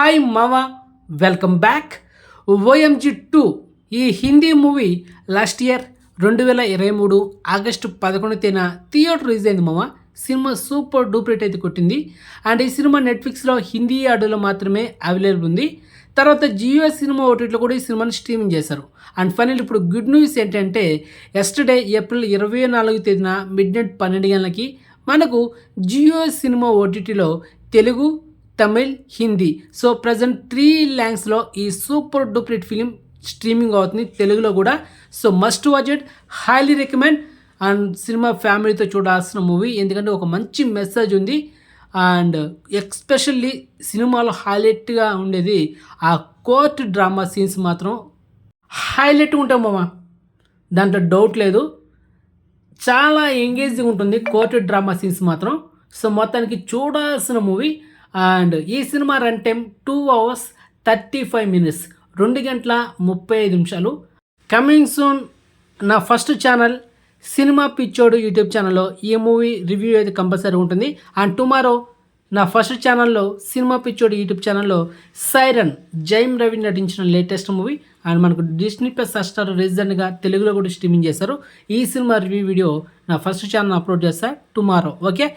Hi మావా, welcome back. OMG 2 ఈ Hindi movie last year 2023 August 11 తేదీన థియేటర్ రిలీజ్ అయింది మావా. సినిమా సూపర్ డూపర్ హిట్ అయితే కొట్టింది. అండ్ ఈ సినిమా నెట్ఫ్లిక్స్లో హిందీ ఆడియోలో మాత్రమే అవైలబుల్ ఉంది. తర్వాత జియో సినిమా ఓటీటీలో కూడా ఈ సినిమాని స్ట్రీమింగ్ చేశారు. అండ్ ఫైనల్ ఇప్పుడు గుడ్ న్యూస్ ఏంటంటే ఎస్టర్డే ఏప్రిల్ 24 తేదీన మిడ్నైట్ 12 గంటలకి మనకు జియో సినిమా ఓటీటీలో తెలుగు, తమిళ్, హిందీ సో ప్రజెంట్ 3 లాంగ్వేజ్లో ఈ super duper hit film streaming అవుతుంది, తెలుగులో కూడా. So must watch it, highly recommend. And cinema ఫ్యామిలీతో చూడాల్సిన మూవీ, ఎందుకంటే ఒక మంచి మెసేజ్ ఉంది. అండ్ ఎస్పెషల్లీ సినిమాలో హైలైట్గా ఉండేది ఆ కోర్ట్ డ్రామా సీన్స్ మాత్రం హైలైట్గా ఉంటాం మామ, దాంట్లో డౌట్ లేదు. చాలా ఎంగేజింగ్ ఉంటుంది కోర్ట్ డ్రామా సీన్స్ మాత్రం. సో మొత్తానికి చూడాల్సిన మూవీ. అండ్ ఈ cinema run time 2 hours 35 minutes, 2 గంటల 35 నిమిషాలు. కమింగ్ సూన్ నా ఫస్ట్ ఛానల్ సినిమా పిచ్చోడు యూట్యూబ్ ఛానల్లో ఈ మూవీ రివ్యూ అయితే కంపల్సరీ ఉంటుంది. అండ్ టుమారో నా ఫస్ట్ ఛానల్లో సినిమా పిచ్చోడు యూట్యూబ్ ఛానల్లో సైరన్ జైమ్ రవి నటించిన లేటెస్ట్ మూవీ. అండ్ మనకు డిస్నీ ప్లస్ హాట్‌స్టార్ రీసెంట్గా తెలుగులో కూడా స్ట్రీమింగ్ చేశారు. ఈ సినిమా రివ్యూ వీడియో నా ఫస్ట్ ఛానల్ అప్లోడ్ చేస్తా టుమారో. ఓకే,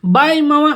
బాయ్ మావా.